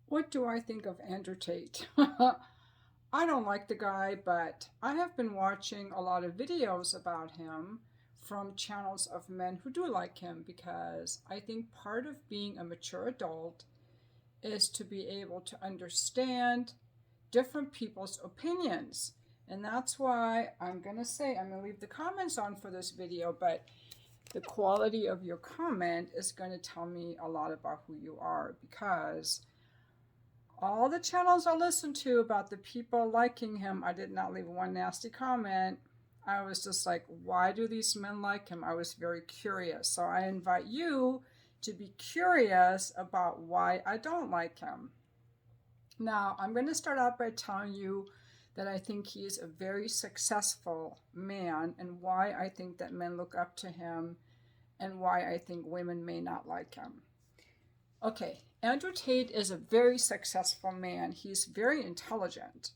What do I think of Andrew Tate? I don't like the guy, but I have been watching a lot of videos about him from channels of men who do like him because I think part of being a mature adult is to be able to understand different people's opinions. And that's why I'm going to leave the comments on for this video, but the quality of your comment is going to tell me a lot about who you are because all the channels I listened to about the people liking him, I did not leave one nasty comment. I was just like, why do these men like him? I was very curious. So I invite you to be curious about why I don't like him. Now, I'm going to start out by telling you that I think he is a very successful man and why I think that men look up to him and why I think women may not like him. Okay, Andrew Tate is a very successful man. He's very intelligent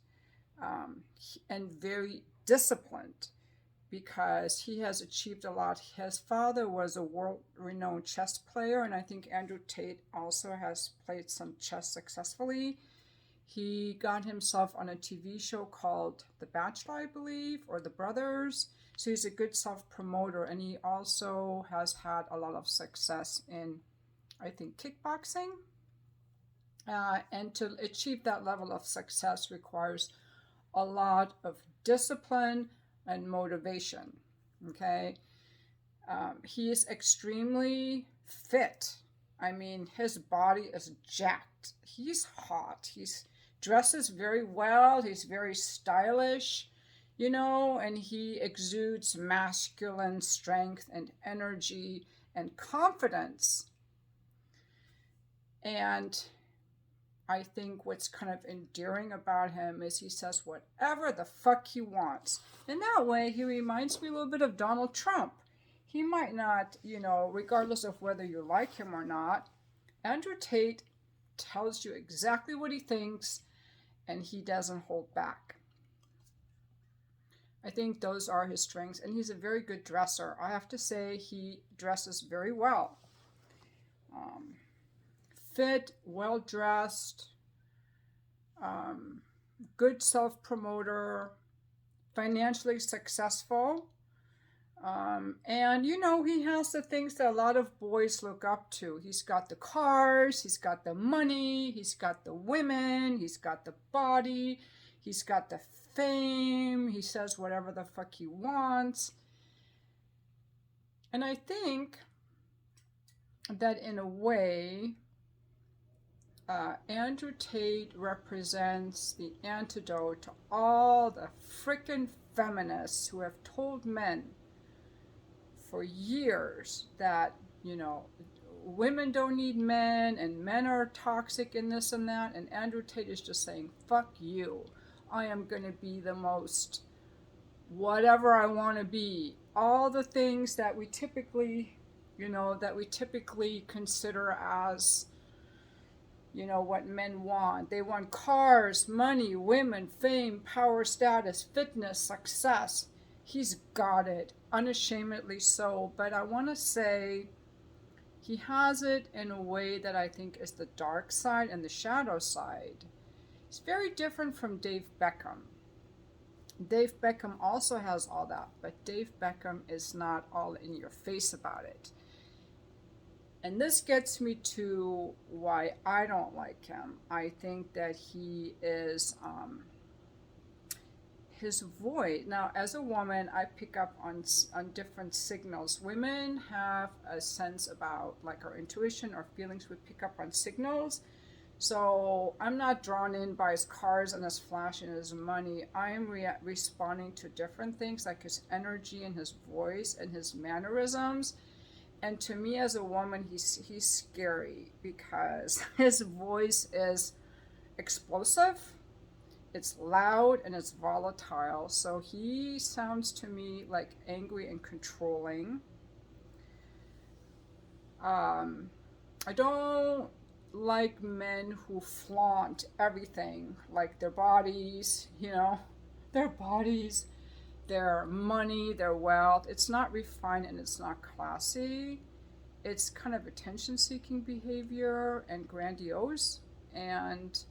and very disciplined because he has achieved a lot. His father was a world-renowned chess player, and I think Andrew Tate also has played some chess successfully. He got himself on a TV show called The Bachelor, I believe, or The Brothers. So he's a good self-promoter, and he also has had a lot of success in, I think, kickboxing. And to achieve that level of success requires a lot of discipline and motivation. Okay. He is extremely fit. I mean, his body is jacked. He's hot. He's dresses very well. He's very stylish, and he exudes masculine strength and energy and confidence. And I think what's kind of endearing about him is he says whatever the fuck he wants. In that way, he reminds me a little bit of Donald Trump. He might not, regardless of whether you like him or not, Andrew Tate tells you exactly what he thinks and he doesn't hold back. I think those are his strengths, and he's a very good dresser. I have to say, he dresses very well. Fit, well dressed, good self promoter, financially successful. And he has the things that a lot of boys look up to. He's got the cars, he's got the money, he's got the women, he's got the body, he's got the fame, he says whatever the fuck he wants. And I think that in a way, Andrew Tate represents the antidote to all the frickin' feminists who have told men for years that, women don't need men and men are toxic and this and that. And Andrew Tate is just saying, fuck you. I am going to be the most whatever I want to be. All the things that we typically, consider as, what men want. They want cars, money, women, fame, power, status, fitness, success. He's got it, unashamedly so. But I want to say he has it in a way that I think is the dark side and the shadow side. It's very different from Dave Beckham. Dave Beckham also has all that, but Dave Beckham is not all in your face about it. And this gets me to why I don't like him. I think that he is, his voice. Now, as a woman, I pick up on different signals. Women have a sense about, like, our intuition or feelings. We pick up on signals. So I'm not drawn in by his cars and his flash and his money. I am responding to different things, like his energy and his voice and his mannerisms. And to me, as a woman, he's scary because his voice is explosive, it's loud, and it's volatile. So he sounds to me like angry and controlling. I don't like men who flaunt everything, like their bodies, their bodies, their money, their wealth. It's not refined and it's not classy. It's kind of attention-seeking behavior and grandiose. and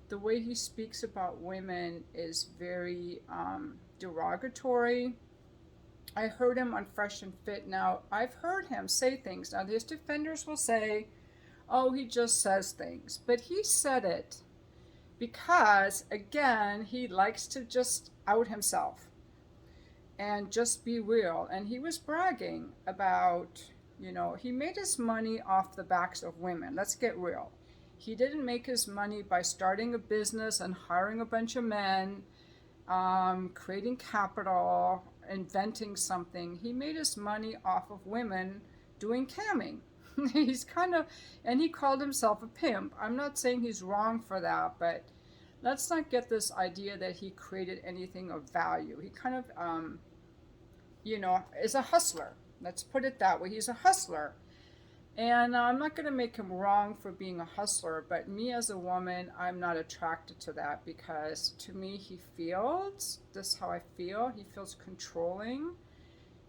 the way he speaks about women is very derogatory. I heard him on Fresh and Fit. Now, I've heard him say things. Now, his defenders will say, oh, he just says things. But he said it because, again, he likes to just out himself and just be real. And he was bragging about, he made his money off the backs of women. Let's get real. He didn't make his money by starting a business and hiring a bunch of men, creating capital, inventing something. He made his money off of women doing camming. He's and he called himself a pimp. I'm not saying he's wrong for that, but let's not get this idea that he created anything of value. He is a hustler. Let's put it that way. He's a hustler. And I'm not going to make him wrong for being a hustler, but me as a woman, I'm not attracted to that because to me, this is how I feel, he feels controlling,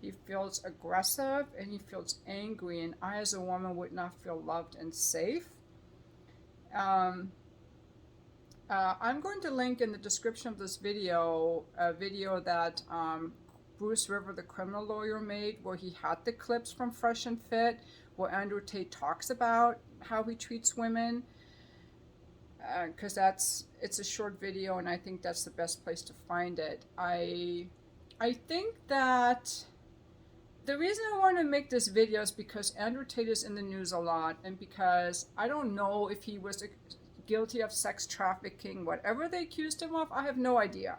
he feels aggressive, and he feels angry, and I as a woman would not feel loved and safe. I'm going to link in the description of this video a video that Bruce River, the criminal lawyer, made where he had the clips from Fresh and Fit, where Andrew Tate talks about how he treats women, because it's a short video, and I think that's the best place to find it. I think that the reason I want to make this video is because Andrew Tate is in the news a lot, and because I don't know if he was guilty of sex trafficking, whatever they accused him of, I have no idea.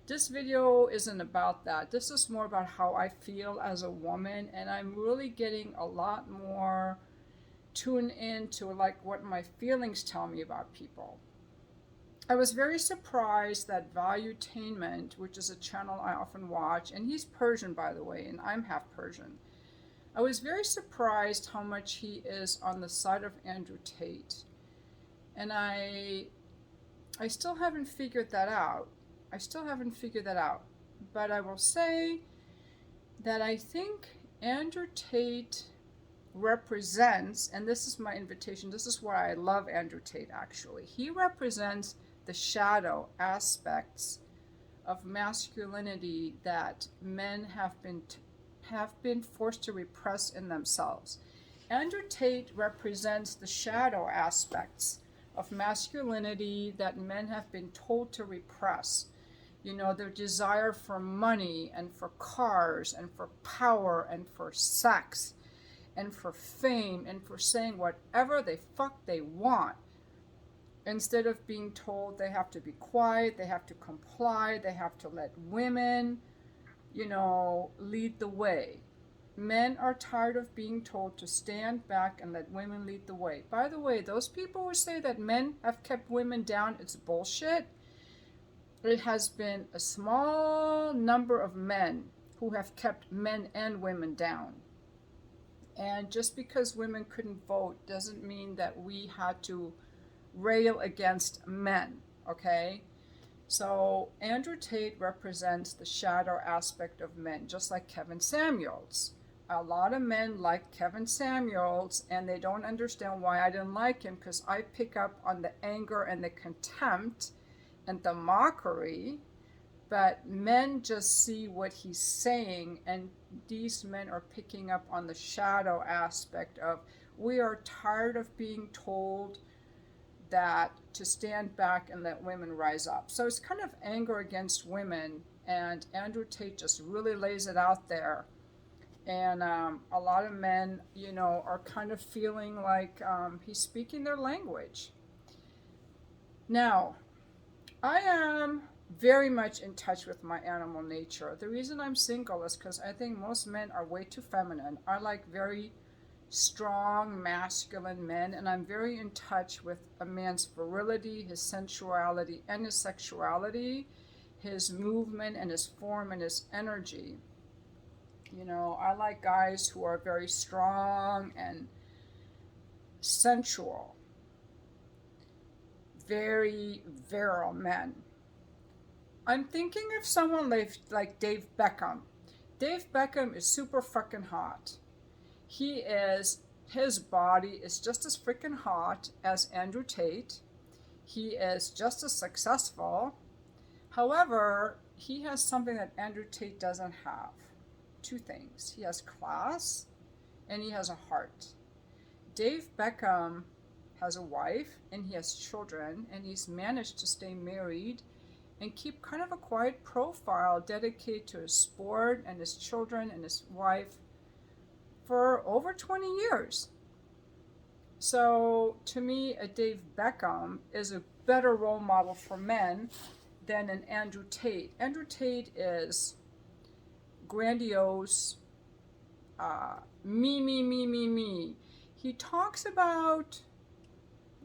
This video isn't about that. This is more about how I feel as a woman, and I'm really getting a lot more tuned into like what my feelings tell me about people. I was very surprised that Valuetainment, which is a channel I often watch, and he's Persian, by the way, and I'm half Persian. I was very surprised how much he is on the side of Andrew Tate. And I still haven't figured that out. But I will say that I think Andrew Tate represents, and this is my invitation, this is why I love Andrew Tate actually. He represents the shadow aspects of masculinity that men have been forced to repress in themselves. Andrew Tate represents the shadow aspects of masculinity that men have been told to repress. Their desire for money and for cars and for power and for sex and for fame and for saying whatever the fuck they want. Instead of being told they have to be quiet, they have to comply, they have to let women, lead the way. Men are tired of being told to stand back and let women lead the way. By the way, those people who say that men have kept women down, it's bullshit. It has been a small number of men who have kept men and women down. And just because women couldn't vote doesn't mean that we had to rail against men, okay? So Andrew Tate represents the shadow aspect of men, just like Kevin Samuels. A lot of men like Kevin Samuels, and they don't understand why I didn't like him, because I pick up on the anger and the contempt and the mockery, but men just see what he's saying, and these men are picking up on the shadow aspect of, we are tired of being told that to stand back and let women rise up. So it's kind of anger against women, and Andrew Tate just really lays it out there. And a lot of men, are kind of feeling like he's speaking their language. Now, I am very much in touch with my animal nature. The reason I'm single is because I think most men are way too feminine. I like very strong, masculine men, and I'm very in touch with a man's virility, his sensuality, and his sexuality, his movement, and his form, and his energy. I like guys who are very strong and sensual, very virile men. I'm thinking of someone like Dave Beckham. Dave Beckham is super fucking hot. He is His body is just as freaking hot as Andrew Tate. He is just as successful. However, he has something that Andrew Tate doesn't have. Two things. He has class and he has a heart. Dave Beckham has a wife and he has children, and he's managed to stay married and keep kind of a quiet profile dedicated to his sport and his children and his wife for over 20 years. So to me, a Dave Beckham is a better role model for men than an Andrew Tate. Andrew Tate is grandiose, me. He talks about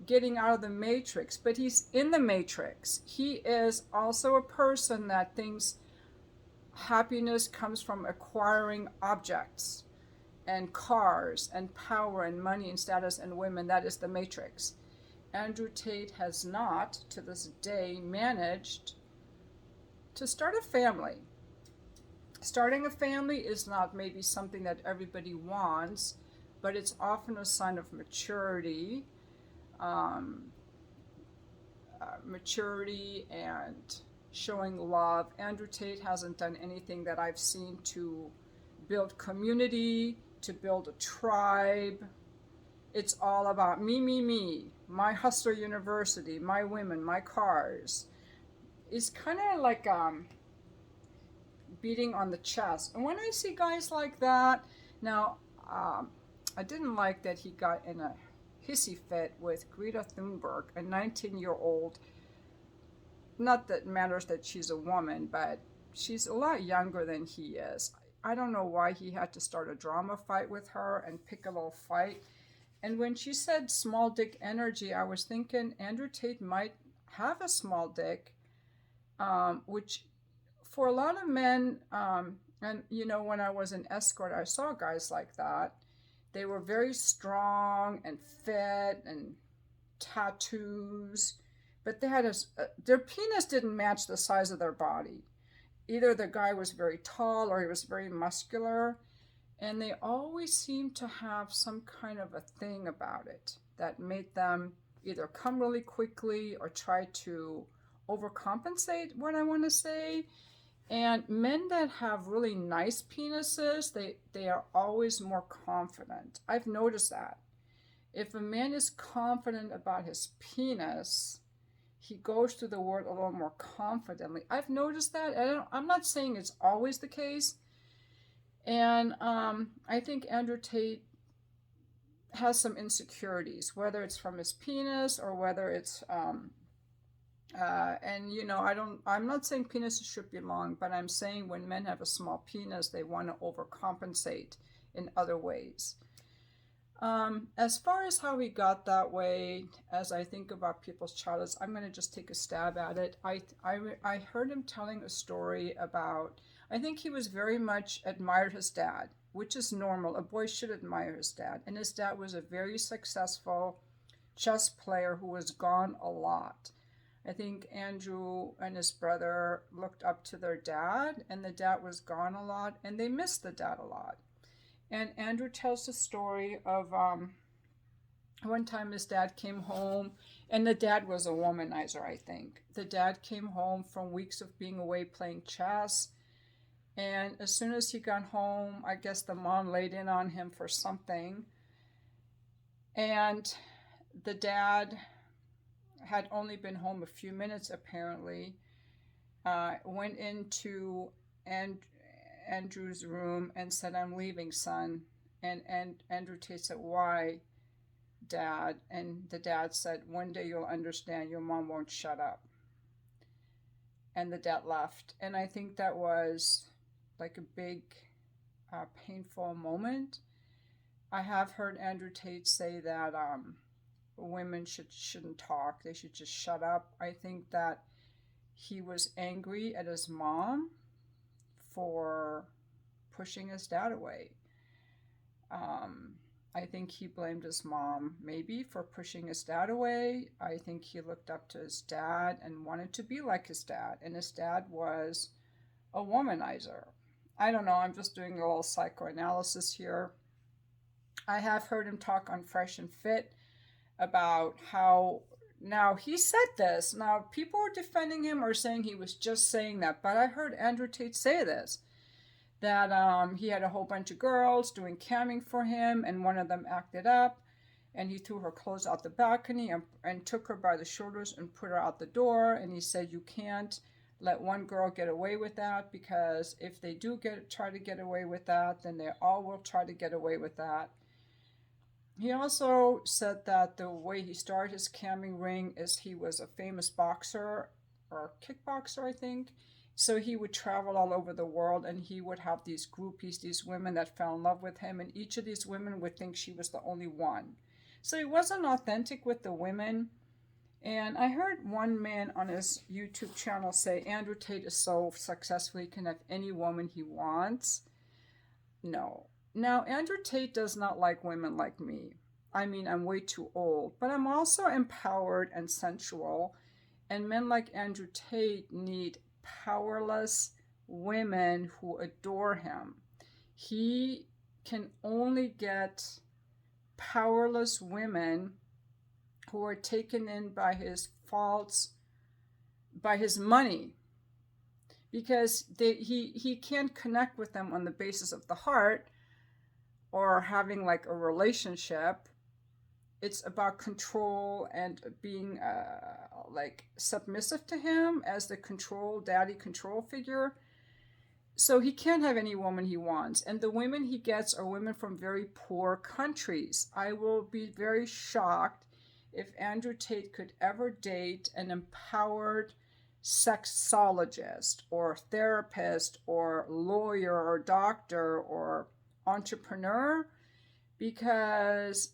getting out of the matrix, but he's in the matrix. He is also a person that thinks happiness comes from acquiring objects and cars and power and money and status and women. That is the matrix. Andrew Tate has not, to this day, managed to start a family. Starting a family is not maybe something that everybody wants, but it's often a sign of maturity, maturity and showing love. Andrew Tate hasn't done anything that I've seen to build community, to build a tribe. It's all about me, my Hustler University, my women, my cars. It's kind of like beating on the chest. And when I see guys like that, now I didn't like that he got in a hissy fit with Greta Thunberg, a 19-year-old. Not that it matters that she's a woman, but she's a lot younger than he is. I don't know why he had to start a drama fight with her and pick a little fight. And when she said small dick energy, I was thinking Andrew Tate might have a small dick, which for a lot of men, and you know, when I was an escort, I saw guys like that. They were very strong and fit and tattoos, but they had their penis didn't match the size of their body. Either the guy was very tall or he was very muscular, and they always seemed to have some kind of a thing about it that made them either come really quickly or try to overcompensate, what I want to say. And men that have really nice penises, they are always more confident. I've noticed that. If a man is confident about his penis, he goes through the world a little more confidently. I've noticed that. I'm not saying it's always the case. And I think Andrew Tate has some insecurities, whether it's from his penis or whether it's and you know, I'm not saying penises should be long, but I'm saying when men have a small penis, they want to overcompensate in other ways. As far as how he got that way, as I think about people's childhoods, I'm going to just take a stab at it. I heard him telling a story about, I think he was very much admired his dad, which is normal. A boy should admire his dad. And his dad was a very successful chess player who was gone a lot. I think Andrew and his brother looked up to their dad, and the dad was gone a lot, and they missed the dad a lot. And Andrew tells the story of one time his dad came home, and the dad was a womanizer, I think. The dad came home from weeks of being away playing chess, and as soon as he got home, I guess the mom laid in on him for something, and the dad had only been home a few minutes apparently, went into Andrew's room and said, "I'm leaving, son." And Andrew Tate said, "Why, Dad?" And the dad said, "One day you'll understand. Your mom won't shut up." And the dad left. And I think that was like a big, painful moment. I have heard Andrew Tate say that women shouldn't talk. They should just shut up. I think that he was angry at his mom for pushing his dad away. I think he blamed his mom maybe for pushing his dad away. I think he looked up to his dad and wanted to be like his dad, and his dad was a womanizer. I don't know, I'm just doing a little psychoanalysis here. I have heard him talk on Fresh and Fit about how, now he said this. Now people are defending him or saying he was just saying that, but I heard Andrew Tate say this, that he had a whole bunch of girls doing camming for him, and one of them acted up, and he threw her clothes out the balcony and took her by the shoulders and put her out the door. And he said, you can't let one girl get away with that, because if they do try to get away with that, then they all will try to get away with that. He also said that the way he started his camming ring is he was a famous boxer or kickboxer, I think. So he would travel all over the world, and he would have these groupies, these women that fell in love with him, and each of these women would think she was the only one. So he wasn't authentic with the women. And I heard one man on his YouTube channel say Andrew Tate is so successful he can have any woman he wants. No. Now, Andrew Tate does not like women like me. I mean, I'm way too old, but I'm also empowered and sensual. And men like Andrew Tate need powerless women who adore him. He can only get powerless women who are taken in by his faults, by his money, because he can't connect with them on the basis of the heart or having like a relationship. It's about control and being like submissive to him as the daddy control figure. So he can't have any woman he wants. And the women he gets are women from very poor countries. I will be very shocked if Andrew Tate could ever date an empowered sexologist or therapist or lawyer or doctor or entrepreneur, because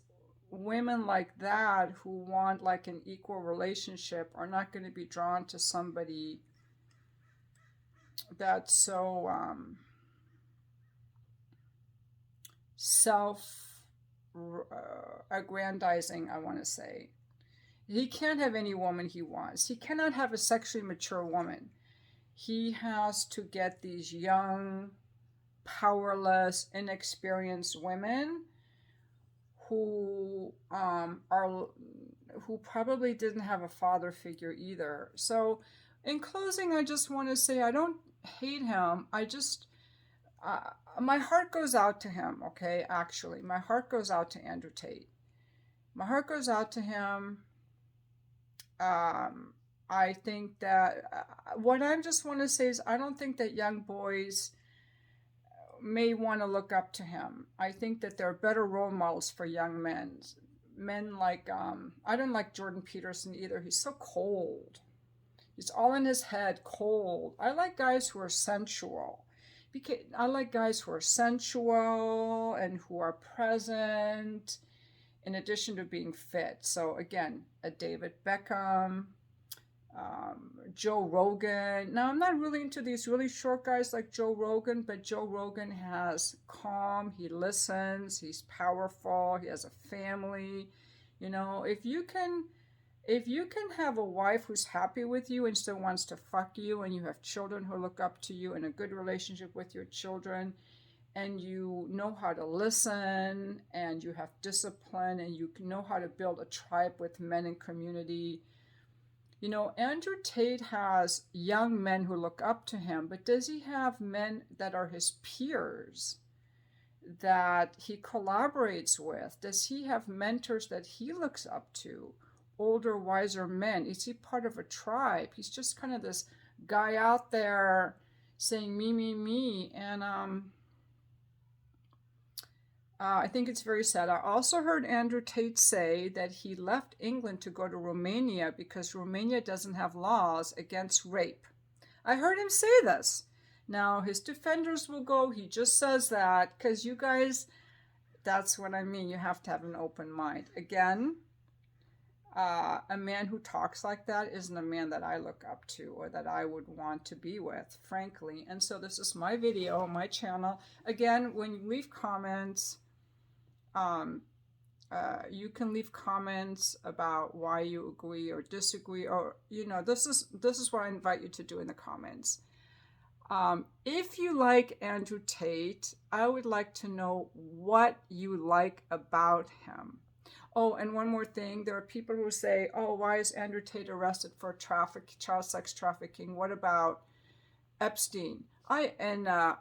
women like that who want like an equal relationship are not going to be drawn to somebody that's so self-aggrandizing, I want to say. He can't have any woman he wants. He cannot have a sexually mature woman. He has to get these young, powerless, inexperienced women who who probably didn't have a father figure either. So, in closing, I just want to say I don't hate him. I just my heart goes out to him. Okay, actually, my heart goes out to Andrew Tate. My heart goes out to him. I think that what I just want to say is I don't think that young boys may want to look up to him. I think that there are better role models for young men. Men like, I don't like Jordan Peterson either. He's so cold. He's all in his head, cold. I like guys who are sensual. I like guys who are sensual and who are present in addition to being fit. So again, a David Beckham, Joe Rogan. Now, I'm not really into these really short guys like Joe Rogan, but Joe Rogan has calm, he listens, he's powerful, he has a family. You know, if you can have a wife who's happy with you and still wants to fuck you, and you have children who look up to you and a good relationship with your children, and you know how to listen, and you have discipline, and you know how to build a tribe with men in community. You know, Andrew Tate has young men who look up to him, but does he have men that are his peers that he collaborates with? Does he have mentors that he looks up to? Older, wiser men? Is he part of a tribe? He's just kind of this guy out there saying me, me, me. And I think it's very sad. I also heard Andrew Tate say that he left England to go to Romania because Romania doesn't have laws against rape. I heard him say this. Now, his defenders will go, he just says that, because you guys, that's what I mean. You have to have an open mind. Again, a man who talks like that isn't a man that I look up to or that I would want to be with, frankly. And so this is my video, my channel. Again, when you leave comments, you can leave comments about why you agree or disagree, or, you know, this is what I invite you to do in the comments. If you like Andrew Tate, I would like to know what you like about him. Oh, and one more thing. There are people who say, oh, why is Andrew Tate arrested for child sex trafficking? What about Epstein? I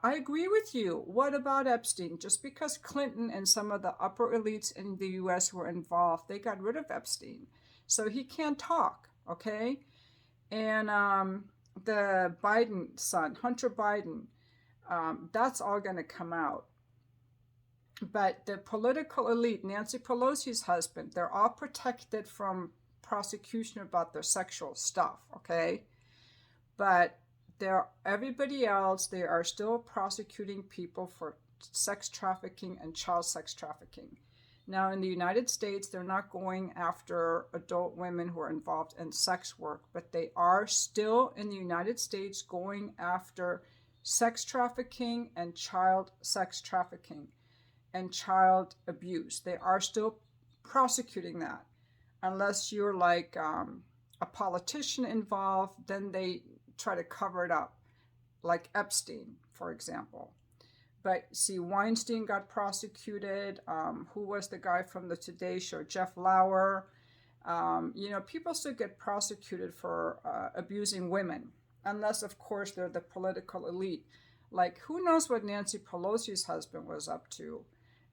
agree with you. What about Epstein? Just because Clinton and some of the upper elites in the U.S. were involved, they got rid of Epstein, so he can't talk. Okay, and the Biden son, Hunter Biden, that's all going to come out. But the political elite, Nancy Pelosi's husband, they're all protected from prosecution about their sexual stuff. Okay, but everybody else, they are still prosecuting people for sex trafficking and child sex trafficking. Now, in the United States, they're not going after adult women who are involved in sex work, but they are still in the United States going after sex trafficking and child sex trafficking and child abuse. They are still prosecuting that. Unless you're like a politician involved, then they try to cover it up, like Epstein, for example. But see, Weinstein got prosecuted. Who was the guy from the Today Show? Jeff Lauer. People still get prosecuted for abusing women, unless, of course, they're the political elite. Like, who knows what Nancy Pelosi's husband was up to?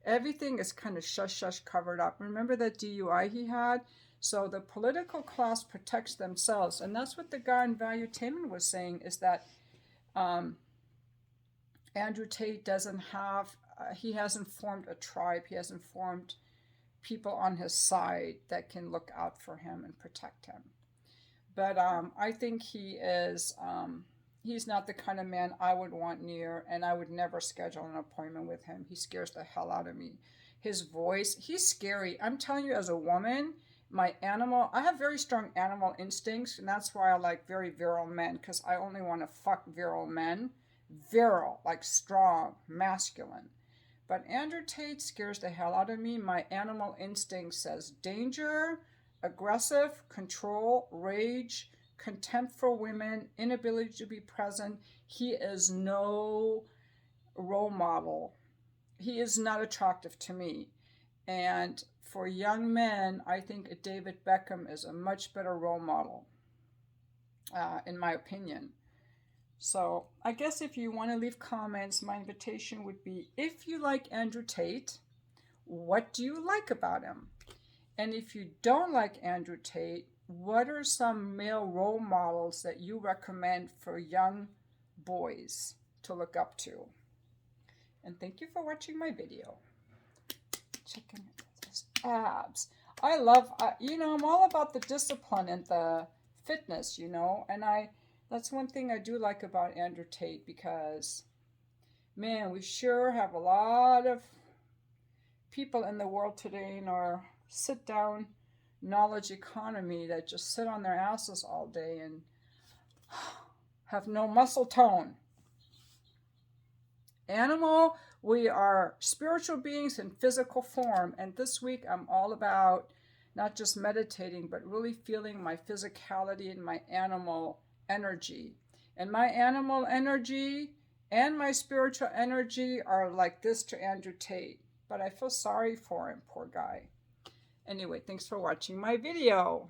Everything is kind of shush covered up. Remember that DUI he had? So the political class protects themselves. And that's what the guy in Valuetainment was saying, is that Andrew Tate doesn't have, he hasn't formed a tribe. He hasn't formed people on his side that can look out for him and protect him. But I think he is, he's not the kind of man I would want near, and I would never schedule an appointment with him. He scares the hell out of me. His voice, he's scary. I'm telling you, as a woman, I have very strong animal instincts, and that's why I like very virile men, because I only want to fuck virile men. Virile, like strong, masculine. But Andrew Tate scares the hell out of me. My animal instinct says danger, aggressive, control, rage, contempt for women, inability to be present. He is no role model. He is not attractive to me. And for young men, I think David Beckham is a much better role model, in my opinion. So I guess if you want to leave comments, my invitation would be, if you like Andrew Tate, what do you like about him? And if you don't like Andrew Tate, what are some male role models that you recommend for young boys to look up to? And thank you for watching my video. Checking his abs. I love, I'm all about the discipline and the fitness, and that's one thing I do like about Andrew Tate, because, man, we sure have a lot of people in the world today in our sit-down knowledge economy that just sit on their asses all day and have no muscle tone. Animal, we are spiritual beings in physical form, and this week I'm all about not just meditating, but really feeling my physicality and my animal energy. And my animal energy and my spiritual energy are like this to Andrew Tate. But I feel sorry for him, poor guy. Anyway, thanks for watching my video.